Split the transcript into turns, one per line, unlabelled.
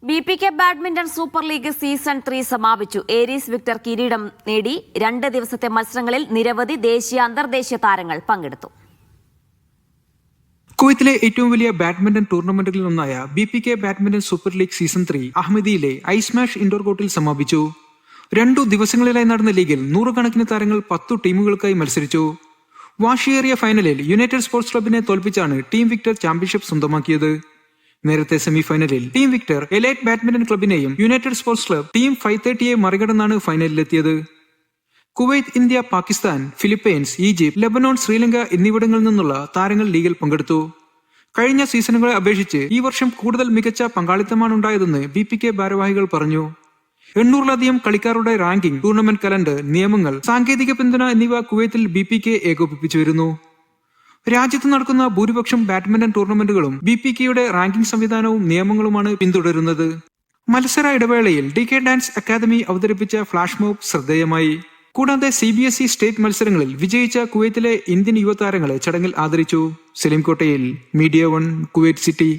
BPK badminton super league season 3 സമാപിച്ചു. Aries Victor കിരീടം നേടി. 2 ദിവസത്തെ മത്സരങ്ങളിൽ നിരവധി ദേശീയ അന്തർദേശീയ താരങ്ങൾ പങ്കെടുത്തു.
കുവൈത്തിലെ ഏറ്റവും വലിയ ബാഡ്മിന്റൺ ടൂർണമെന്റുകളിൽ ഒന്നായ BPK badminton super league season 3 അഹമ്മദിയിലെ ഐസ്മാഷ് ഇൻഡോർ കോർട്ടിൽ സമാപിച്ചു. 2 ദിവസങ്ങളിലായി നടന്ന ലീഗിൽ നൂറുകണക്കിന് താരങ്ങൾ 10 ടീമുകൾക്കായി മത്സരിച്ചു. വാശിയേറിയ ഫൈനലിൽ യുണൈറ്റഡ് സ്പോർട്സ് ക്ലബിനെ തോൽപ്പിച്ചാണ് ടീം വിക്ടർ ചാമ്പ്യൻഷിപ്പ് സ്വന്തമാക്കിയത്. നേരത്തെ സെമിഫൈനലിൽ ടീം വിക്ടർ എലൈറ്റ് ബാഡ്മിന്റൺ ക്ലബിനെയും യുണൈറ്റഡ് സ്പോർട്സ് ക്ലബ് ടീം 530യെ മറികടന്നാണ് ഫൈനലിലെത്തിയത്. Kuwait, India, Pakistan, Philippines, Egypt, Lebanon, Sri Lanka എന്നിവിടങ്ങളിൽ നിന്നുള്ള താരങ്ങൾ ലീഗിൽ പങ്കെടുത്തു. കഴിഞ്ഞ സീസണുകളെ അപേക്ഷിച്ച് ഈ വർഷം കൂടുതൽ മികച്ച പങ്കാളിത്തമാണ് ഉണ്ടായതെന്ന് BPK ഭാരവാഹികൾ പറഞ്ഞു. 800-ലധികം കളിക്കാരുടെ റാങ്കിംഗ്, ടൂർണമെന്റ് കലണ്ടർ, നിയമങ്ങൾ, സാങ്കേതിക പിന്തുണ എന്നിവ കുവൈത്തിൽ BPK ഏകോപിപ്പിച്ചു വരുന്നു. രാജ്യത്ത് നടക്കുന്ന ഭൂരിപക്ഷം ബാഡ്മിന്റൺ ടൂർണമെന്റുകളും BPKയുടെ റാങ്കിംഗ് സംവിധാനവും നിയമങ്ങളുമാണ് പിന്തുടരുന്നത്. മത്സര ഇടവേളയിൽ DK ഡാൻസ് അക്കാദമി അവതരിപ്പിച്ച ഫ്ലാഷ് മോബ് ശ്രദ്ധേയമായി. കൂടാതെ CBSE സ്റ്റേറ്റ് മത്സരങ്ങളിൽ വിജയിച്ച കുവൈത്തിലെ ഇന്ത്യൻ യുവതാരങ്ങളെ ചടങ്ങിൽ ആദരിച്ചു. സലീം കോട്ടയിൽ, മീഡിയ 1, കുവൈറ്റ് സിറ്റി.